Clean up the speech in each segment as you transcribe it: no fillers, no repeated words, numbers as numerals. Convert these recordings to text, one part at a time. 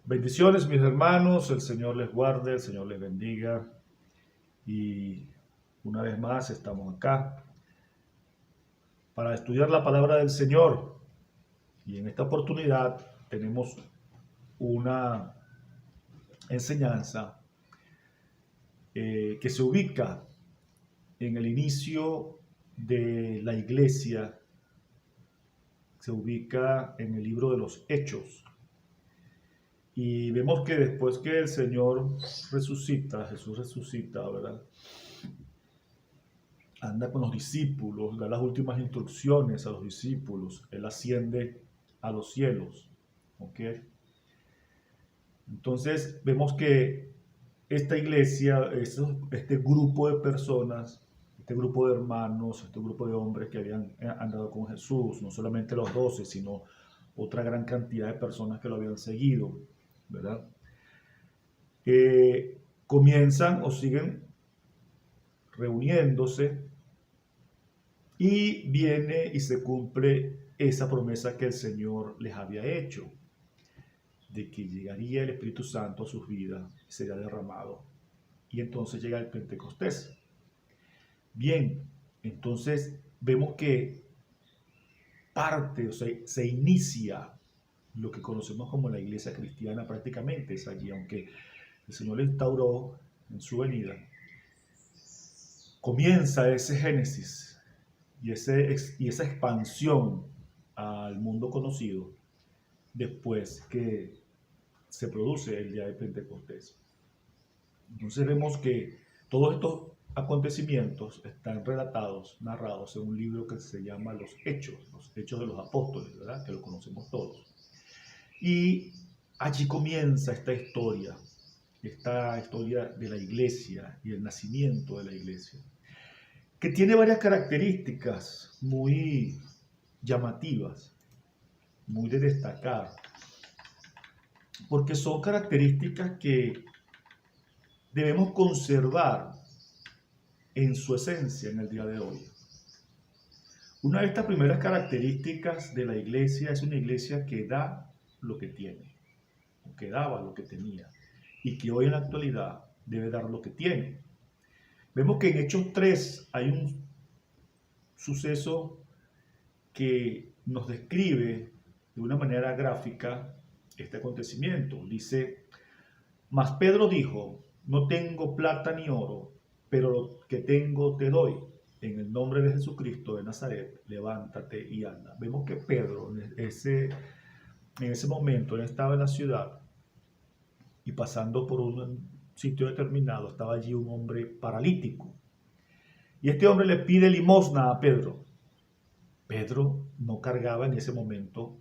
Bendiciones, mis hermanos, el Señor les guarde, el Señor les bendiga. Y una vez más estamos acá para estudiar la palabra del Señor. Y en esta oportunidad tenemos una enseñanza que se ubica en el inicio de la iglesia, se ubica en el libro de los Hechos. Y vemos que después que el Señor resucita, Jesús resucita, ¿verdad? Anda con los discípulos, da las últimas instrucciones a los discípulos, Él asciende a los cielos, ¿ok? Entonces vemos que esta iglesia, este grupo de personas, este grupo de hermanos, este grupo de hombres que habían andado con Jesús, no solamente los 12, sino otra gran cantidad de personas que lo habían seguido, ¿verdad? Comienzan o siguen reuniéndose y viene y se cumple esa promesa que el Señor les había hecho, de que llegaría el Espíritu Santo a sus vidas y sería derramado. Y entonces llega el Pentecostés. Bien, entonces vemos que parte, o sea, se inicia lo que conocemos como la iglesia cristiana prácticamente, es allí, aunque el Señor le instauró en su venida. Comienza ese génesis y esa expansión al mundo conocido después que se produce el día de Pentecostés. Entonces vemos que todos estos acontecimientos están relatados, narrados en un libro que se llama Los Hechos de los Apóstoles, ¿verdad? Que lo conocemos todos. Y allí comienza esta historia de la iglesia y el nacimiento de la iglesia, que tiene varias características muy llamativas, muy de destacar, porque son características que debemos conservar en su esencia en el día de hoy. Una de estas primeras características de la iglesia es una iglesia que da lo que tiene, o que daba lo que tenía, y que hoy en la actualidad debe dar lo que tiene. Vemos que en Hechos 3 hay un suceso que nos describe de una manera gráfica este acontecimiento. Dice: mas Pedro dijo: no tengo plata ni oro, pero lo que tengo te doy. En el nombre de Jesucristo de Nazaret, levántate y anda. Vemos que Pedro, en ese momento, él estaba en la ciudad y pasando por un sitio determinado, estaba allí un hombre paralítico. Y este hombre le pide limosna a Pedro. Pedro no cargaba en ese momento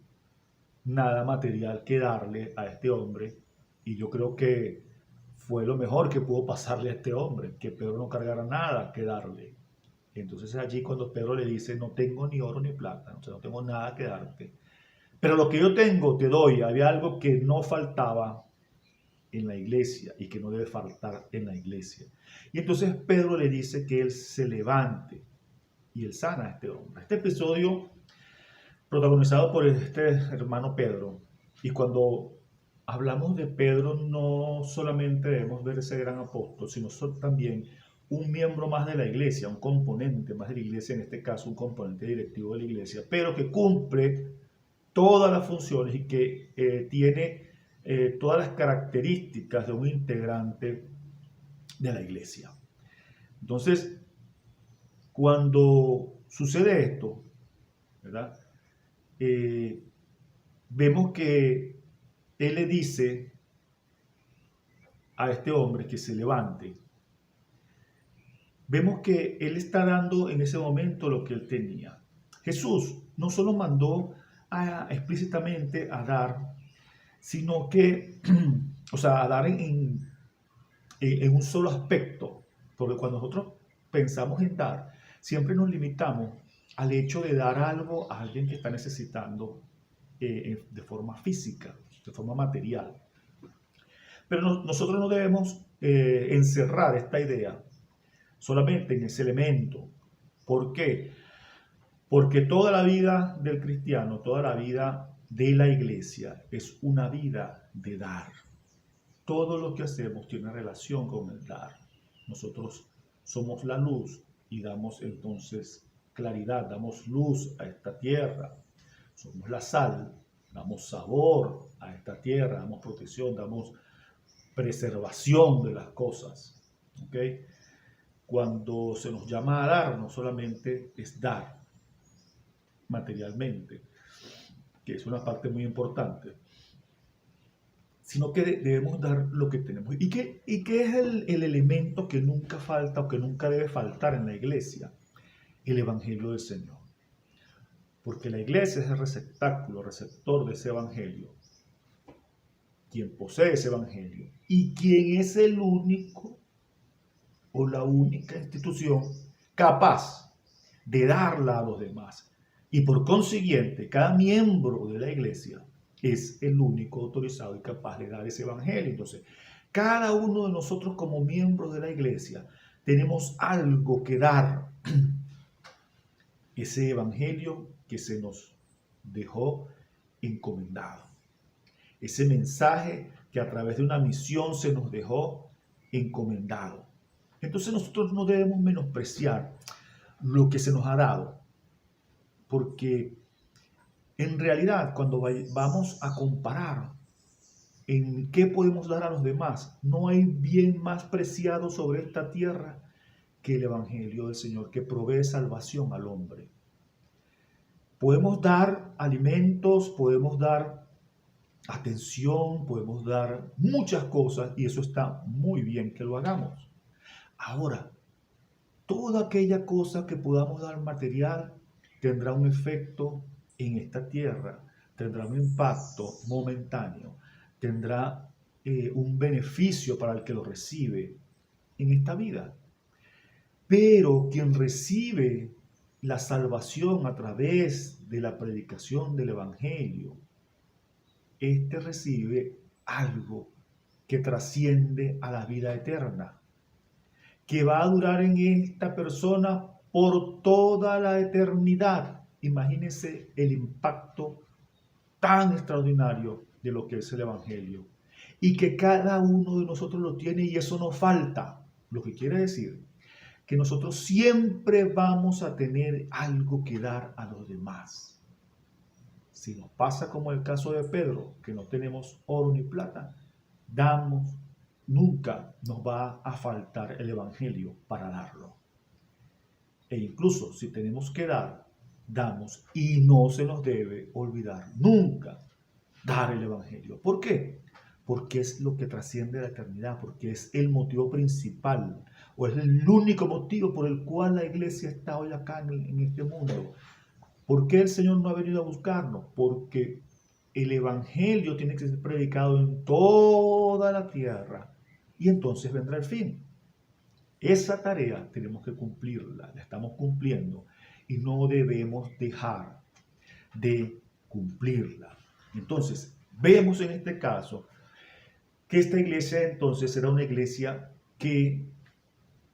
nada material que darle a este hombre, y yo creo que fue lo mejor que pudo pasarle a este hombre, que Pedro no cargara nada que darle. Entonces es allí cuando Pedro le dice: no tengo ni oro ni plata, o sea, no tengo nada que darte, pero lo que yo tengo te doy. Había algo que no faltaba en la iglesia y que no debe faltar en la iglesia. Y entonces Pedro le dice que él se levante y él sana a este hombre. Este episodio protagonizado por este hermano Pedro, y cuando hablamos de Pedro no solamente debemos ver ese gran apóstol, sino también un miembro más de la iglesia, un componente más de la iglesia, en este caso un componente directivo de la iglesia, pero que cumple todas las funciones y que tiene todas las características de un integrante de la iglesia. Entonces, cuando sucede esto, ¿verdad? Vemos que él le dice a este hombre que se levante. Vemos que él está dando en ese momento lo que él tenía. Jesús no solo mandó explícitamente a dar, sino que, o sea, a dar en un solo aspecto, porque cuando nosotros pensamos en dar, siempre nos limitamos al hecho de dar algo a alguien que está necesitando de forma física, de forma material. Pero nosotros no debemos encerrar esta idea solamente en ese elemento. ¿Por qué? Porque toda la vida del cristiano, toda la vida de la iglesia es una vida de dar. Todo lo que hacemos tiene relación con el dar. Nosotros somos la luz y damos entonces claridad, damos luz a esta tierra. Somos la sal, damos sabor a esta tierra, damos protección, damos preservación de las cosas. ¿Okay? Cuando se nos llama a dar, no solamente es dar materialmente, que es una parte muy importante, sino que debemos dar lo que tenemos. ¿Y qué es el elemento que nunca falta o que nunca debe faltar en la iglesia? El Evangelio del Señor. Porque la iglesia es el receptáculo, receptor de ese Evangelio. Quien posee ese Evangelio. Y quien es el único o la única institución capaz de darla a los demás. Y por consiguiente, cada miembro de la iglesia es el único autorizado y capaz de dar ese evangelio. Entonces, cada uno de nosotros como miembros de la iglesia tenemos algo que dar. Ese evangelio que se nos dejó encomendado. Ese mensaje que a través de una misión se nos dejó encomendado. Entonces nosotros no debemos menospreciar lo que se nos ha dado, porque en realidad cuando vamos a comparar en qué podemos dar a los demás, no hay bien más preciado sobre esta tierra que el Evangelio del Señor, que provee salvación al hombre. Podemos dar alimentos, podemos dar atención, podemos dar muchas cosas y eso está muy bien que lo hagamos. Ahora, toda aquella cosa que podamos dar material tendrá un efecto en esta tierra, tendrá un impacto momentáneo, tendrá un beneficio para el que lo recibe en esta vida. Pero quien recibe la salvación a través de la predicación del Evangelio, este recibe algo que trasciende a la vida eterna, que va a durar en esta persona por toda la eternidad. Imagínense el impacto tan extraordinario de lo que es el Evangelio. Y que cada uno de nosotros lo tiene y eso no falta. Lo que quiere decir que nosotros siempre vamos a tener algo que dar a los demás. Si nos pasa como el caso de Pedro, que no tenemos oro ni plata, damos. Nunca nos va a faltar el Evangelio para darlo. E incluso si tenemos que dar, damos y no se nos debe olvidar nunca dar el Evangelio. ¿Por qué? Porque es lo que trasciende la eternidad, porque es el motivo principal o es el único motivo por el cual la iglesia está hoy acá en este mundo. ¿Por qué el Señor no ha venido a buscarnos? Porque el Evangelio tiene que ser predicado en toda la tierra. Y entonces vendrá el fin. Esa tarea tenemos que cumplirla, la estamos cumpliendo y no debemos dejar de cumplirla. Entonces, vemos en este caso que esta iglesia entonces era una iglesia que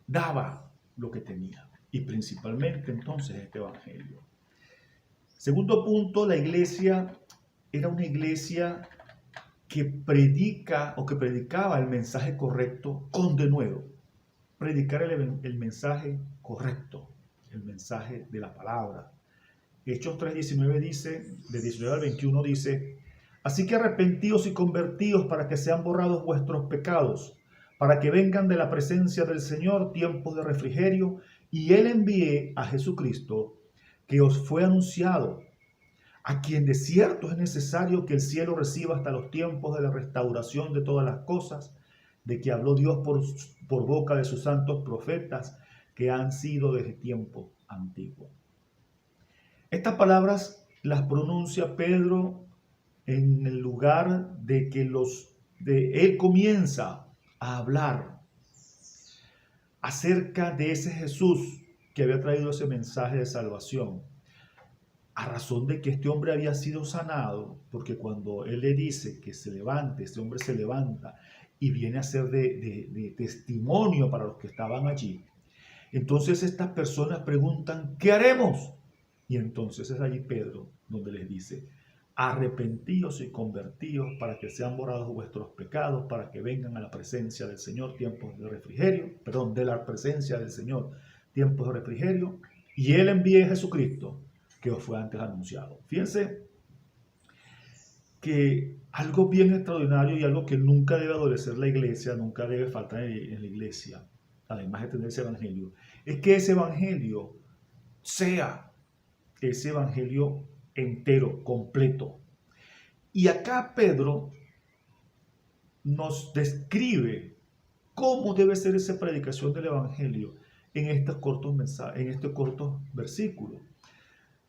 daba lo que tenía y principalmente entonces este evangelio. Segundo punto, la iglesia era una iglesia que predica o que predicaba el mensaje correcto con denuedo. Predicar el mensaje correcto, el mensaje de la palabra. Hechos 3:19 dice, de 19 al 21 dice, así que arrepentíos y convertíos para que sean borrados vuestros pecados, para que vengan de la presencia del Señor tiempos de refrigerio, y Él envíe a Jesucristo, que os fue anunciado, a quien de cierto es necesario que el cielo reciba hasta los tiempos de la restauración de todas las cosas, de que habló Dios por boca de sus santos profetas, que han sido desde tiempo antiguo. Estas palabras las pronuncia Pedro en el lugar de que él comienza a hablar acerca de ese Jesús que había traído ese mensaje de salvación, a razón de que este hombre había sido sanado, porque cuando él le dice que se levante, este hombre se levanta y viene a ser de testimonio para los que estaban allí. Entonces estas personas preguntan, ¿qué haremos? Y entonces es allí Pedro donde les dice, arrepentíos y convertíos para que sean borrados vuestros pecados, para que vengan a la presencia del Señor tiempos de refrigerio, perdón, de la presencia del Señor tiempos de refrigerio, y Él envíe a Jesucristo, que os fue antes anunciado. Fíjense que algo bien extraordinario y algo que nunca debe adolecer la iglesia, nunca debe faltar en la iglesia, además de tener ese evangelio, es que ese evangelio sea ese evangelio entero, completo. Y acá Pedro nos describe cómo debe ser esa predicación del evangelio en estos cortos mensajes, en estos cortos versículos.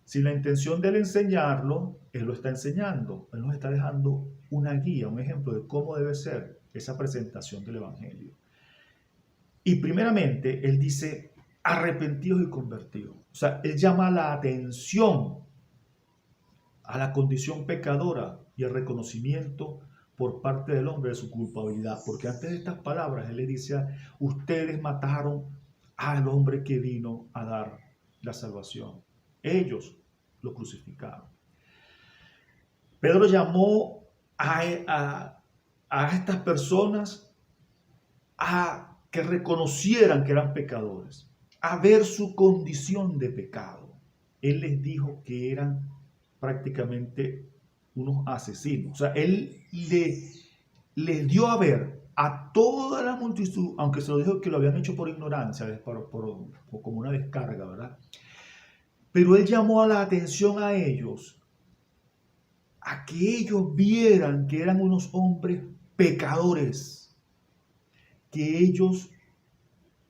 Sin la intención de él enseñarlo, él lo está enseñando. Él nos está dejando una guía, un ejemplo de cómo debe ser esa presentación del evangelio. Y primeramente, él dice, arrepentidos y convertidos. O sea, él llama la atención a la condición pecadora y el reconocimiento por parte del hombre de su culpabilidad. Porque antes de estas palabras, él le dice, ustedes mataron al hombre que vino a dar la salvación. Ellos lo crucificaron. Pedro llamó a estas personas a que reconocieran que eran pecadores, a ver su condición de pecado. Él les dijo que eran prácticamente unos asesinos. O sea, él les dio a ver a toda la multitud, aunque se lo dijo que lo habían hecho por ignorancia, como una descarga, ¿verdad? Pero él llamó a la atención a ellos, a que ellos vieran que eran unos hombres pecadores, que ellos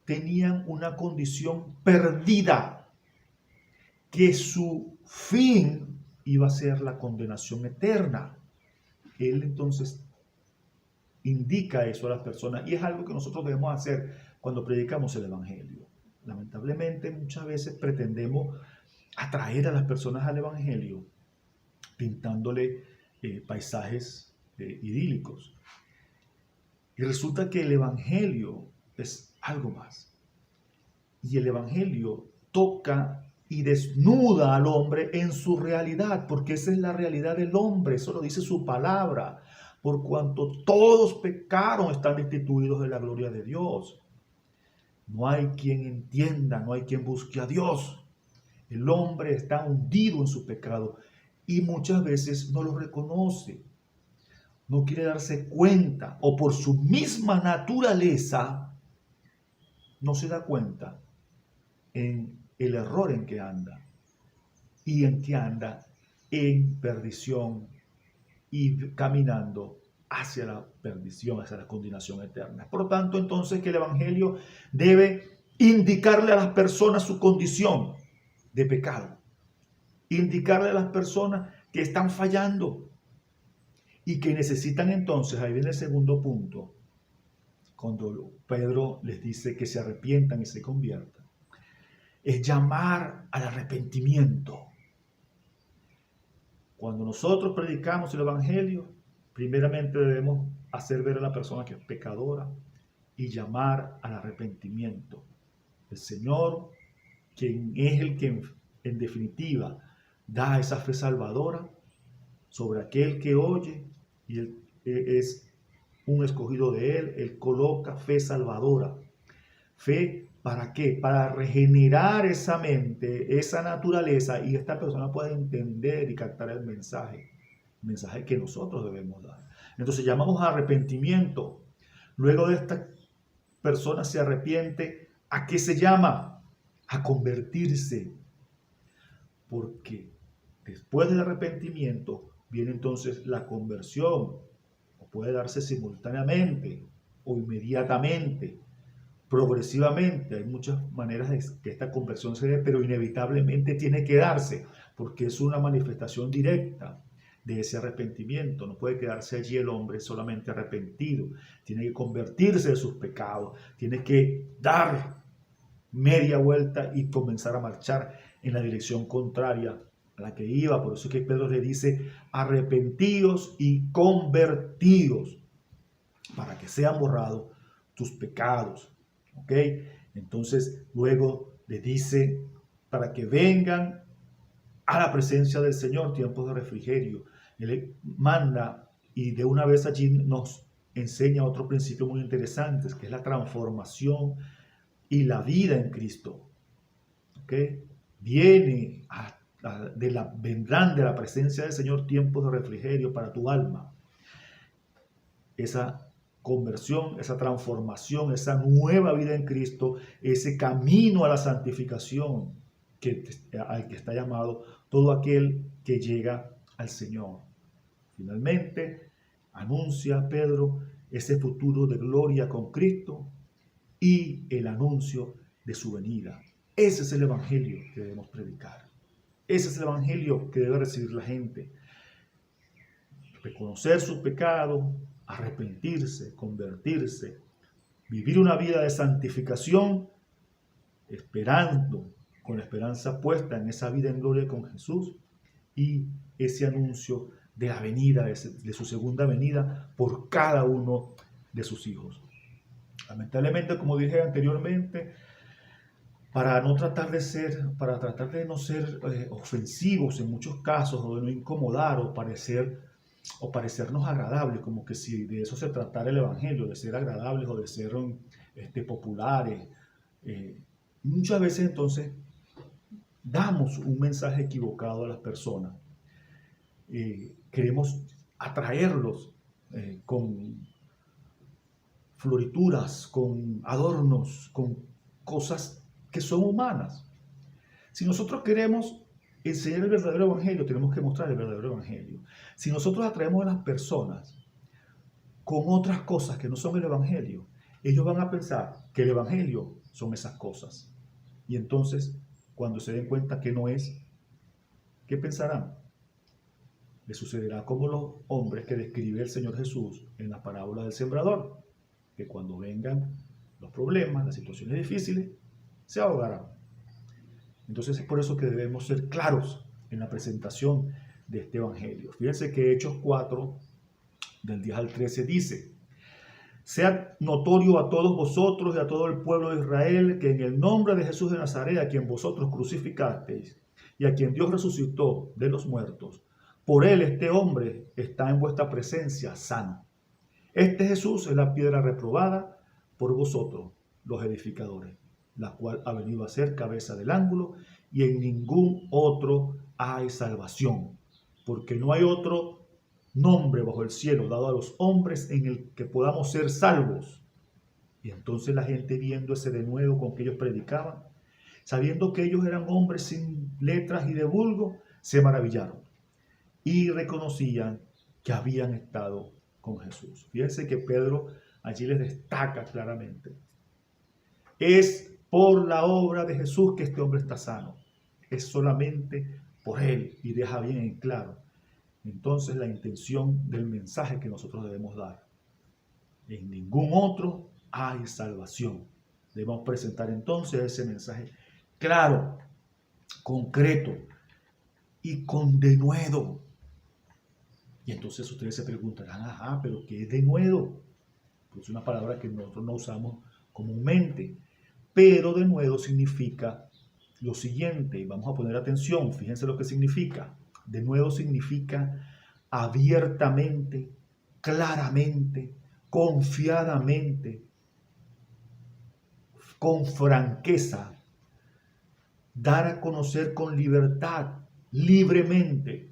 tenían una condición perdida, que su fin iba a ser la condenación eterna. Él entonces indica eso a las personas y es algo que nosotros debemos hacer cuando predicamos el evangelio. Lamentablemente muchas veces pretendemos atraer a las personas al evangelio pintándole paisajes idílicos. Y resulta que el evangelio es algo más. Y el evangelio toca y desnuda al hombre en su realidad, porque esa es la realidad del hombre, eso lo dice su palabra. Por cuanto todos pecaron, están destituidos de la gloria de Dios. No hay quien entienda, no hay quien busque a Dios. El hombre está hundido en su pecado y muchas veces no lo reconoce, no quiere darse cuenta o por su misma naturaleza no se da cuenta en el error en que anda y en que anda en perdición y caminando hacia la perdición, hacia la condenación eterna. Por lo tanto, entonces que el evangelio debe indicarle a las personas su condición de pecado, indicarle a las personas que están fallando y que necesitan entonces, ahí viene el segundo punto, cuando Pedro les dice que se arrepientan y se conviertan, es llamar al arrepentimiento. Cuando nosotros predicamos el evangelio, primeramente debemos hacer ver a la persona que es pecadora y llamar al arrepentimiento. El Señor, quien es el que en definitiva da esa fe salvadora sobre aquel que oye y él es un escogido de Él coloca fe salvadora. Fe, ¿para qué? Para regenerar esa mente, esa naturaleza y esta persona pueda entender y captar el mensaje que nosotros debemos dar. Entonces llamamos a arrepentimiento. Luego de esta persona se arrepiente, ¿a qué se llama? A convertirse. Porque después del arrepentimiento viene entonces la conversión. O puede darse simultáneamente o inmediatamente, progresivamente. Hay muchas maneras de que esta conversión se dé, pero inevitablemente tiene que darse, porque es una manifestación directa de ese arrepentimiento. No puede quedarse allí el hombre solamente arrepentido. Tiene que convertirse de sus pecados. Tiene que dar media vuelta y comenzar a marchar en la dirección contraria a la que iba. Por eso es que Pedro le dice, arrepentidos y convertidos, para que sean borrados tus pecados. ¿Ok? Entonces, luego le dice, para que vengan a la presencia del Señor, tiempos de refrigerio. Él manda y de una vez allí nos enseña otro principio muy interesante, que es la transformación y la vida en Cristo. ¿Okay? Vendrán de la presencia del Señor tiempos de refrigerio para tu alma. Esa conversión, esa transformación, esa nueva vida en Cristo, ese camino a la santificación al que está llamado todo aquel que llega al Señor. Finalmente, anuncia Pedro ese futuro de gloria con Cristo y el anuncio de su venida. Ese es el evangelio que debemos predicar. Ese es el evangelio que debe recibir la gente. Reconocer su pecado, arrepentirse, convertirse, vivir una vida de santificación, esperando, con la esperanza puesta en esa vida en gloria con Jesús y ese anuncio de la venida, de su segunda venida por cada uno de sus hijos. Lamentablemente, como dije anteriormente, para tratar de no ser ofensivos en muchos casos, o de no incomodar o parecernos agradables, como que si de eso se tratara el evangelio, de ser agradables o de ser populares. Muchas veces entonces damos un mensaje equivocado a las personas. Queremos atraerlos con florituras, con adornos, con cosas que son humanas. Si nosotros queremos enseñar el verdadero evangelio, tenemos que mostrar el verdadero evangelio. Si nosotros atraemos a las personas con otras cosas que no son el evangelio, ellos van a pensar que el evangelio son esas cosas. Y entonces, cuando se den cuenta que no es, ¿qué pensarán? Le sucederá como los hombres que describe el Señor Jesús en la parábola del sembrador, que cuando vengan los problemas, las situaciones difíciles, se ahogarán. Entonces es por eso que debemos ser claros en la presentación de este evangelio. Fíjense que Hechos 4, del 10 al 13, dice: sea notorio a todos vosotros y a todo el pueblo de Israel que en el nombre de Jesús de Nazaret, a quien vosotros crucificasteis y a quien Dios resucitó de los muertos, por él este hombre está en vuestra presencia sano. Este Jesús es la piedra reprobada por vosotros, los edificadores, la cual ha venido a ser cabeza del ángulo, y en ningún otro hay salvación, porque no hay otro nombre bajo el cielo dado a los hombres en el que podamos ser salvos. Y entonces la gente, viendo ese denuedo con que ellos predicaban, sabiendo que ellos eran hombres sin letras y de vulgo, se maravillaron y reconocían que habían estado con Jesús. Fíjense que Pedro allí les destaca claramente: es por la obra de Jesús que este hombre está sano, es solamente por él, y deja bien en claro entonces la intención del mensaje que nosotros debemos dar. En ningún otro hay salvación. Debemos presentar entonces ese mensaje claro, concreto y con denuedo. Y entonces ustedes se preguntarán: ajá, pero ¿qué es denuedo? Pues es una palabra que nosotros no usamos comúnmente. Pero denuedo significa lo siguiente, y vamos a poner atención, fíjense lo que significa. Denuedo significa abiertamente, claramente, confiadamente, con franqueza, dar a conocer con libertad, libremente.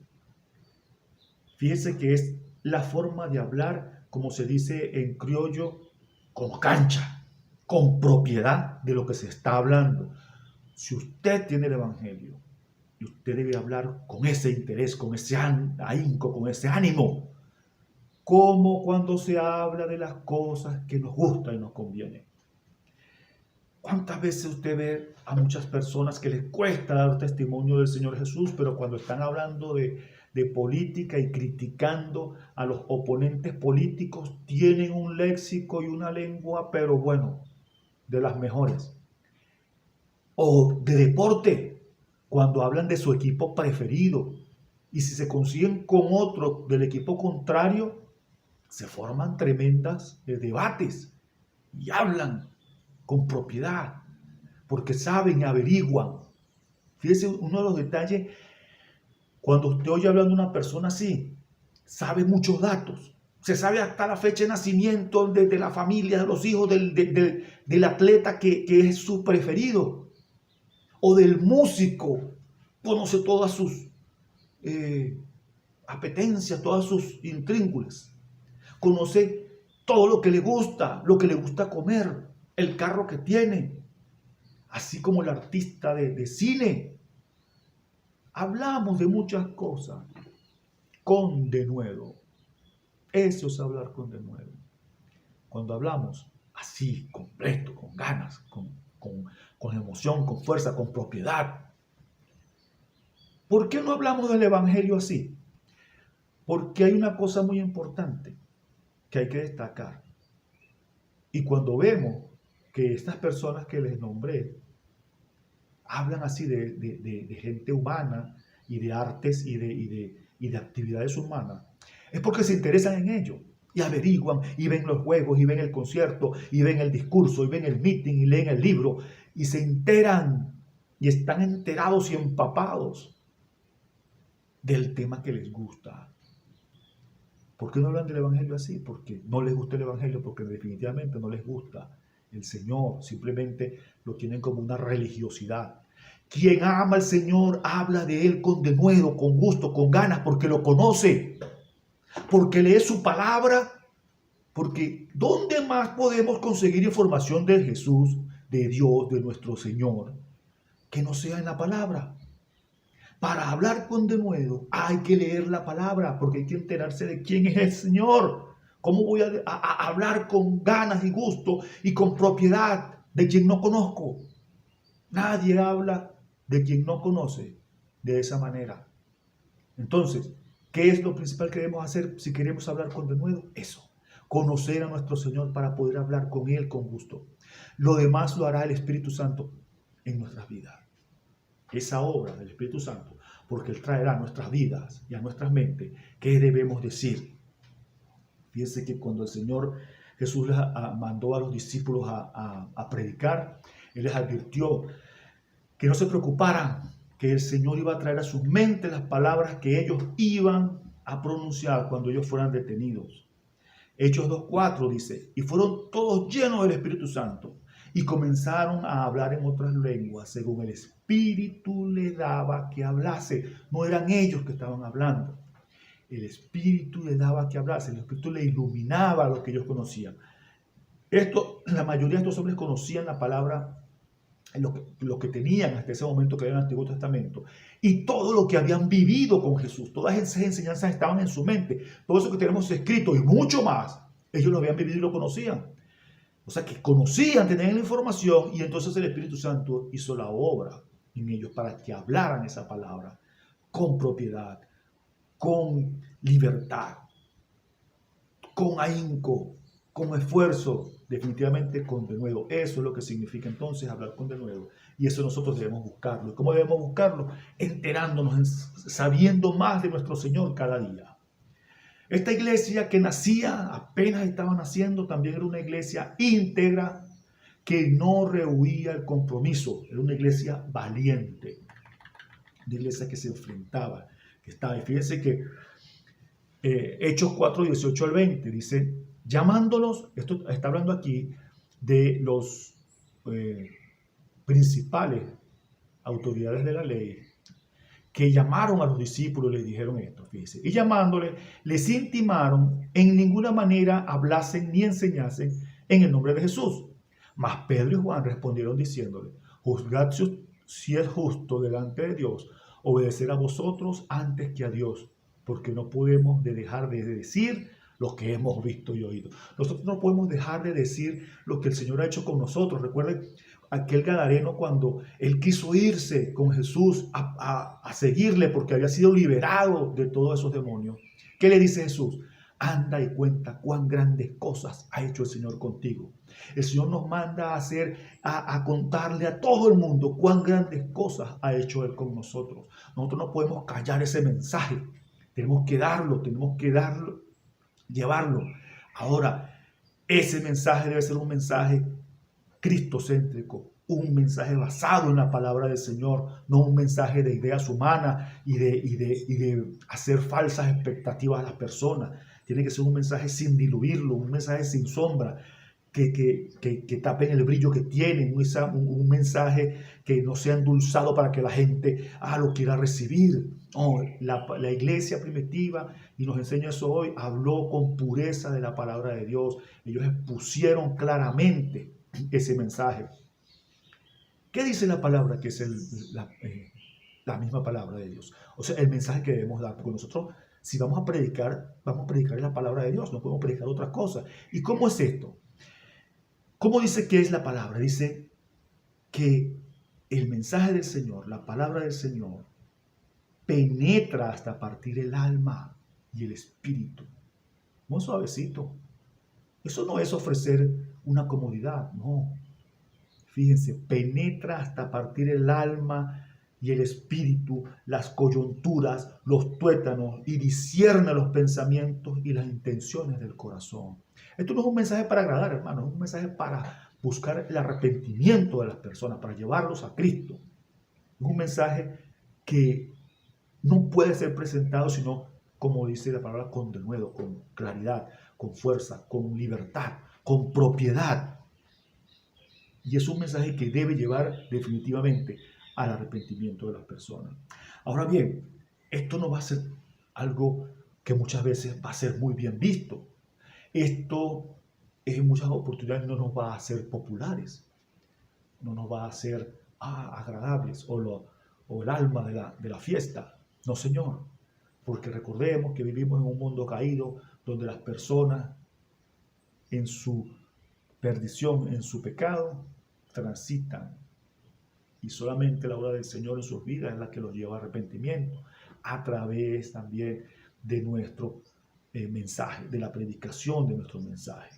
Fíjense que es la forma de hablar, como se dice en criollo, con cancha, con propiedad de lo que se está hablando. Si usted tiene el evangelio, y usted debe hablar con ese interés, con ese ahínco, con ese ánimo, como cuando se habla de las cosas que nos gustan y nos convienen. ¿Cuántas veces usted ve a muchas personas que les cuesta dar testimonio del Señor Jesús, pero cuando están hablando de política y criticando a los oponentes políticos, tienen un léxico y una lengua, pero bueno, de las mejores? O de deporte, cuando hablan de su equipo preferido, y si se consiguen con otro del equipo contrario, se forman tremendas debates y hablan con propiedad, porque saben y averiguan. Fíjense, uno de los detalles Cuando usted oye hablar de una persona así, sabe muchos datos. Se sabe hasta la fecha de nacimiento de la familia, de los hijos del atleta que es su preferido. O del músico. Conoce todas sus apetencias, todas sus intrínculas. Conoce todo lo que le gusta comer, el carro que tiene. Así como el artista de cine. Hablamos de muchas cosas con denuedo. Eso es hablar con denuedo. Cuando hablamos así, completo, con ganas, con emoción, con fuerza, con propiedad. ¿Por qué no hablamos del evangelio así? Porque hay una cosa muy importante que hay que destacar. Y cuando vemos que estas personas que les nombré hablan así de gente humana y de artes y de actividades humanas, es porque se interesan en ello y averiguan y ven los juegos y ven el concierto y ven el discurso y ven el meeting y leen el libro y se enteran y están enterados y empapados del tema que les gusta. ¿Por qué no hablan del evangelio así? Porque no les gusta el evangelio, porque definitivamente no les gusta el Señor, simplemente lo tienen como una religiosidad. Quien ama al Señor habla de Él con denuedo, con gusto, con ganas, porque lo conoce, porque lee su palabra, porque ¿dónde más podemos conseguir información de Jesús, de Dios, de nuestro Señor, que no sea en la palabra? Para hablar con denuedo hay que leer la palabra, porque hay que enterarse de quién es el Señor. ¿Cómo voy a hablar con ganas y gusto y con propiedad de quien no conozco? Nadie habla de quien no conoce de esa manera. Entonces, ¿qué es lo principal que debemos hacer si queremos hablar con denuedo? Eso, conocer a nuestro Señor para poder hablar con Él con gusto. Lo demás lo hará el Espíritu Santo en nuestras vidas. Esa obra del Espíritu Santo, porque Él traerá a nuestras vidas y a nuestras mentes qué debemos decir. Fíjense que cuando el Señor Jesús les mandó a los discípulos a predicar, Él les advirtió que no se preocuparan, que el Señor iba a traer a sus mentes las palabras que ellos iban a pronunciar cuando ellos fueran detenidos. Hechos 2:4 dice, y fueron todos llenos del Espíritu Santo y comenzaron a hablar en otras lenguas según el Espíritu le daba que hablase. No eran ellos que estaban hablando. El Espíritu le daba que hablase. El Espíritu le iluminaba lo que ellos conocían. La mayoría de estos hombres conocían la palabra, lo que tenían hasta ese momento que era el Antiguo Testamento, y todo lo que habían vivido con Jesús, todas esas enseñanzas estaban en su mente, todo eso que tenemos escrito y mucho más, ellos lo habían vivido y lo conocían. O sea que conocían, tenían la información, y entonces el Espíritu Santo hizo la obra en ellos para que hablaran esa palabra con propiedad, con libertad, con ahínco, con esfuerzo, definitivamente con denuedo. Eso es lo que significa entonces hablar con denuedo. Y eso nosotros debemos buscarlo. ¿Y cómo debemos buscarlo? Enterándonos, sabiendo más de nuestro Señor cada día. Esta iglesia que nacía, apenas estaba naciendo, también era una iglesia íntegra que no rehuía el compromiso. Era una iglesia valiente, una iglesia que se enfrentaba, que estaba. Y fíjense que Hechos 4, 18 al 20 dice, llamándolos, esto está hablando aquí de los principales autoridades de la ley, que llamaron a los discípulos y les dijeron esto, fíjense, y llamándoles, les intimaron en ninguna manera hablasen ni enseñasen en el nombre de Jesús. Mas Pedro y Juan respondieron diciéndole, juzgad si es justo delante de Dios obedecer a vosotros antes que a Dios, porque no podemos dejar de decir lo que hemos visto y oído. Nosotros no podemos dejar de decir lo que el Señor ha hecho con nosotros. Recuerden aquel gadareno cuando él quiso irse con Jesús a seguirle porque había sido liberado de todos esos demonios. ¿Qué le dice Jesús? Anda y cuenta cuán grandes cosas ha hecho el Señor contigo. El Señor nos manda a contarle a todo el mundo cuán grandes cosas ha hecho Él con nosotros. Nosotros no podemos callar ese mensaje. Tenemos que darlo, llevarlo. Ahora, ese mensaje debe ser un mensaje cristocéntrico, un mensaje basado en la palabra del Señor, no un mensaje de ideas humanas y de hacer falsas expectativas a las personas. Tiene que ser un mensaje sin diluirlo, un mensaje sin sombra, que tapen el brillo que tienen, un mensaje que no sea endulzado para que la gente lo quiera recibir. No, la iglesia primitiva, y nos enseña eso hoy, habló con pureza de la palabra de Dios. Ellos expusieron claramente ese mensaje. ¿Qué dice la palabra? Que es la misma palabra de Dios. O sea, el mensaje que debemos dar. Porque nosotros, si vamos a predicar la palabra de Dios, no podemos predicar otra cosa. ¿Y cómo es esto? ¿Cómo dice que es la palabra? Dice que el mensaje del Señor, la palabra del Señor, penetra hasta partir el alma y el espíritu. Muy suavecito. Eso no es ofrecer una comodidad, no. Fíjense, penetra hasta partir el alma y el espíritu, las coyunturas, los tuétanos, y discierne los pensamientos y las intenciones del corazón. Esto no es un mensaje para agradar, hermano, es un mensaje para buscar el arrepentimiento de las personas, para llevarlos a Cristo. Es un mensaje que no puede ser presentado sino, como dice la palabra, con denuedo, con claridad, con fuerza, con libertad, con propiedad. Y es un mensaje que debe llevar definitivamente al arrepentimiento de las personas. Ahora bien, esto no va a ser algo que muchas veces va a ser muy bien visto. Esto en muchas oportunidades no nos va a hacer populares, no nos va a hacer agradables o el alma de la fiesta. No, Señor, porque recordemos que vivimos en un mundo caído donde las personas en su perdición, en su pecado, transitan, y solamente la obra del Señor en sus vidas es la que los lleva a arrepentimiento, a través también de nuestro mensaje, de la predicación de nuestro mensaje.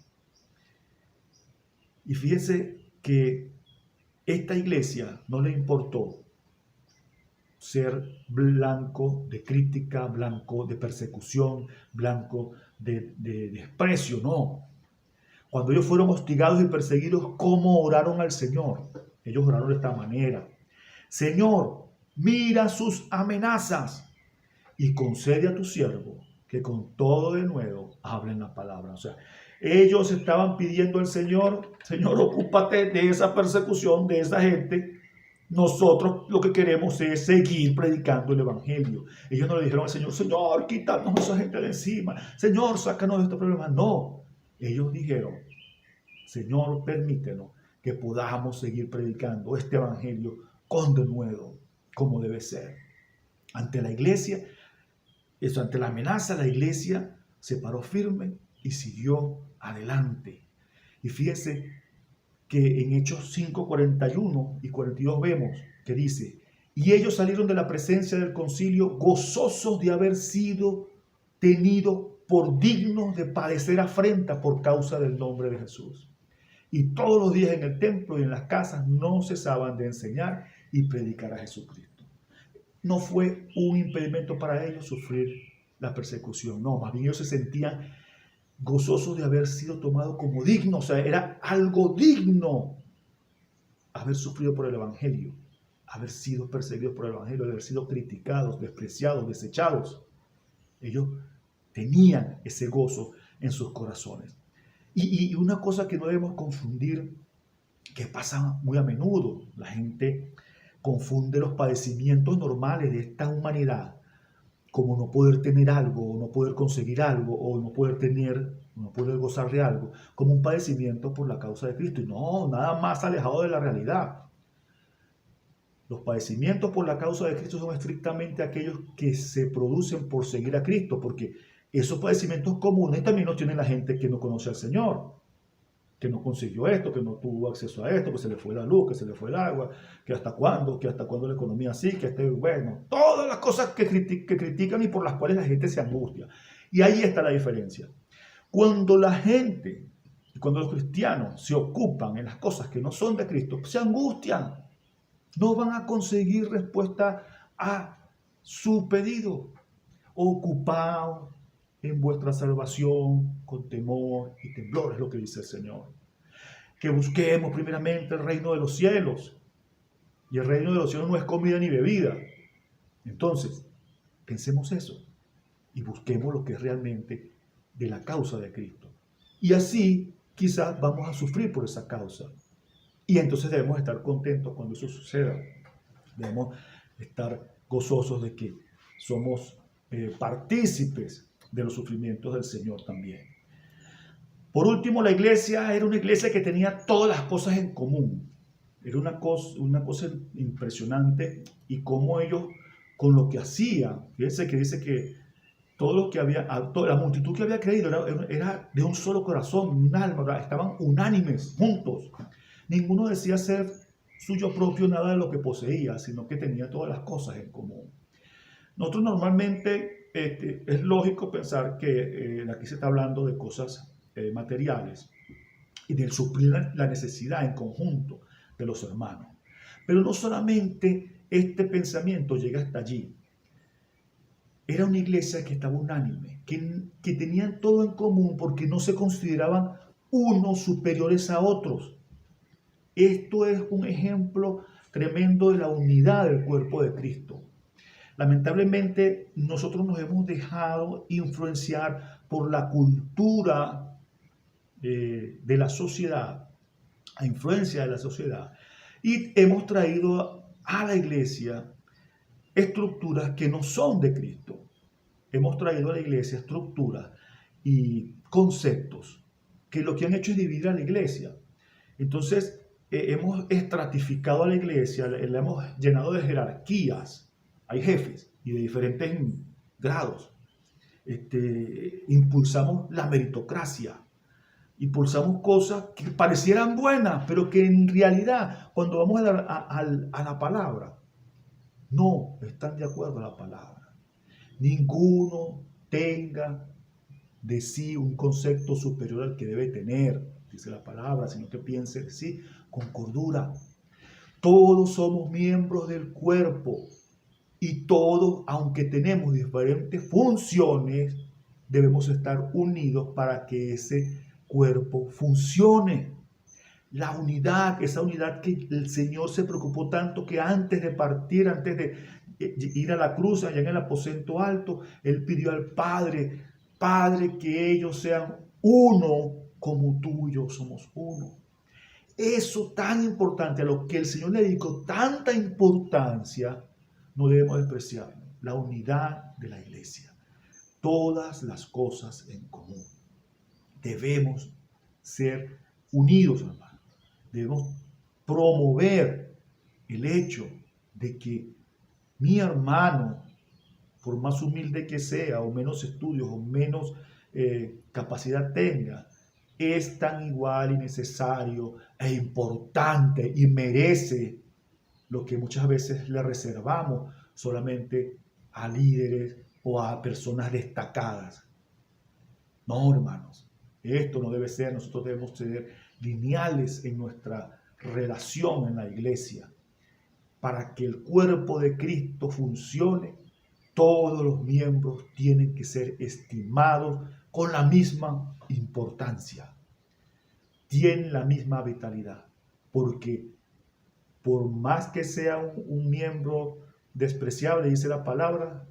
Y fíjense que esta iglesia no le importó ser blanco de crítica, blanco de persecución, blanco de desprecio, no. Cuando ellos fueron hostigados y perseguidos, ¿cómo oraron al Señor? Ellos oraron de esta manera: Señor, mira sus amenazas y concede a tu siervo que con todo de nuevo hablen la palabra. O sea, ellos estaban pidiendo al Señor: Señor, ocúpate de esa persecución, de esa gente. Nosotros lo que queremos es seguir predicando el Evangelio. Ellos no le dijeron al Señor: Señor, quítanos a esa gente de encima. Señor, sácanos de estos problemas. No. Ellos dijeron: Señor, permítenos que podamos seguir predicando este Evangelio con denuedo, como debe ser. Ante la iglesia, ante la amenaza, la iglesia se paró firme y siguió adelante. Y fíjense que en Hechos 5, 41 y 42 vemos que dice: y ellos salieron de la presencia del concilio gozosos de haber sido tenidos por dignos de padecer afrenta por causa del nombre de Jesús. Y todos los días en el templo y en las casas no cesaban de enseñar y predicar a Jesucristo. No fue un impedimento para ellos sufrir la persecución, no, más bien ellos se sentían gozosos de haber sido tomados como dignos. O sea, era algo digno haber sufrido por el Evangelio, haber sido perseguidos por el Evangelio, haber sido criticados, despreciados, desechados. Ellos tenían ese gozo en sus corazones. Y una cosa que no debemos confundir, que pasa muy a menudo: la gente confunde los padecimientos normales de esta humanidad, como no poder tener algo, o no poder conseguir algo, o no poder gozar de algo, como un padecimiento por la causa de Cristo. Y no, nada más alejado de la realidad. Los padecimientos por la causa de Cristo son estrictamente aquellos que se producen por seguir a Cristo, porque esos padecimientos comunes también los tiene la gente que no conoce al Señor, que no consiguió esto, que no tuvo acceso a esto, que se le fue la luz, que se le fue el agua, que hasta cuándo la economía así, bueno, todas las cosas que critican y por las cuales la gente se angustia. Y ahí está la diferencia. Cuando la gente, cuando los cristianos se ocupan en las cosas que no son de Cristo, se angustian, no van a conseguir respuesta a su pedido. Ocupados en vuestra salvación con temor y temblor, es lo que dice el Señor. que busquemos primeramente el reino de los cielos. Y el reino de los cielos no es comida ni bebida. Entonces, pensemos eso y busquemos lo que es realmente de la causa de Cristo. Y así quizás vamos a sufrir por esa causa. Y entonces debemos estar contentos cuando eso suceda. Debemos estar gozosos de que somos partícipes de los sufrimientos del Señor también. Por último, la iglesia era una iglesia que tenía todas las cosas en común. Era una cosa impresionante, y cómo ellos, con lo que hacían, fíjense que dice que todo lo que había, toda la multitud que había creído era de un solo corazón, un alma, estaban unánimes, juntos. Ninguno decía ser suyo propio nada de lo que poseía, sino que tenía todas las cosas en común. Nosotros normalmente es lógico pensar que aquí se está hablando de cosas materiales y de suplir la necesidad en conjunto de los hermanos. Pero no solamente este pensamiento llega hasta allí. Era una iglesia que estaba unánime, que tenían todo en común porque no se consideraban unos superiores a otros. Esto es un ejemplo tremendo de la unidad del cuerpo de Cristo. Lamentablemente, nosotros nos hemos dejado influenciar por la cultura de la sociedad, a influencia de la sociedad, y hemos traído a la iglesia estructuras que no son de Cristo. Hemos traído a la iglesia estructuras y conceptos que lo que han hecho es dividir a la iglesia. Entonces, hemos estratificado a la iglesia, la hemos llenado de jerarquías. Hay jefes y de diferentes grados. Impulsamos la meritocracia, impulsamos cosas que parecieran buenas, pero que en realidad, cuando vamos a la palabra, no están de acuerdo a la palabra. Ninguno tenga de sí un concepto superior al que debe tener, dice la palabra, sino que piense de sí con cordura. Todos somos miembros del cuerpo y todos, aunque tenemos diferentes funciones, debemos estar unidos para que ese cuerpo funcione. La unidad, esa unidad que el Señor se preocupó tanto, que antes de partir, antes de ir a la cruz, allá en el aposento alto, Él pidió al Padre: Padre, que ellos sean uno como tú y yo somos uno. Eso tan importante, a lo que el Señor le dedicó tanta importancia, no debemos despreciarlo. La unidad de la iglesia. Todas las cosas en común. Debemos ser unidos, hermanos. Debemos promover el hecho de que mi hermano, por más humilde que sea, o menos estudios, o menos capacidad tenga, es tan igual y necesario e importante y merece lo que muchas veces le reservamos solamente a líderes o a personas destacadas. No, hermanos, esto no debe ser. Nosotros debemos ser lineales en nuestra relación en la iglesia. Para que el cuerpo de Cristo funcione, todos los miembros tienen que ser estimados con la misma importancia. Tienen la misma vitalidad, porque por más que sea un miembro despreciable, dice la palabra,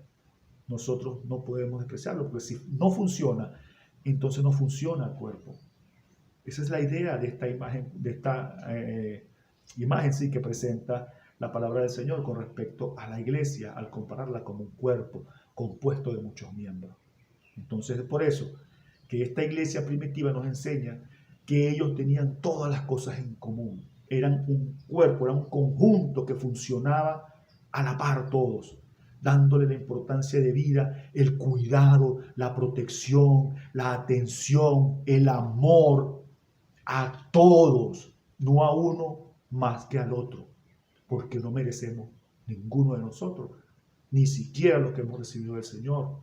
nosotros no podemos despreciarlo, porque si no funciona, entonces no funciona el cuerpo. Esa es la idea de esta imagen sí, que presenta la palabra del Señor con respecto a la iglesia, al compararla como un cuerpo compuesto de muchos miembros. Entonces, es por eso que esta iglesia primitiva nos enseña que ellos tenían todas las cosas en común. Eran un cuerpo, era un conjunto que funcionaba a la par todos, dándole la importancia de vida, el cuidado, la protección, la atención, el amor a todos, no a uno más que al otro, porque no merecemos ninguno de nosotros, ni siquiera lo que hemos recibido del Señor,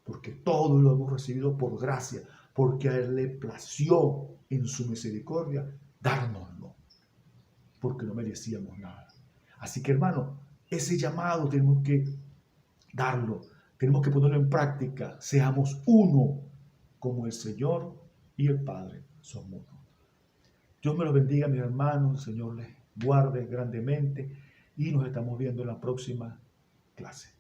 porque todo lo hemos recibido por gracia, porque a Él le plació en su misericordia dárnoslo, porque no merecíamos nada. Así que, hermano, ese llamado tenemos que darlo, tenemos que ponerlo en práctica. Seamos uno, como el Señor y el Padre son uno. Dios me los bendiga, mis hermanos, el Señor les guarde grandemente y nos estamos viendo en la próxima clase.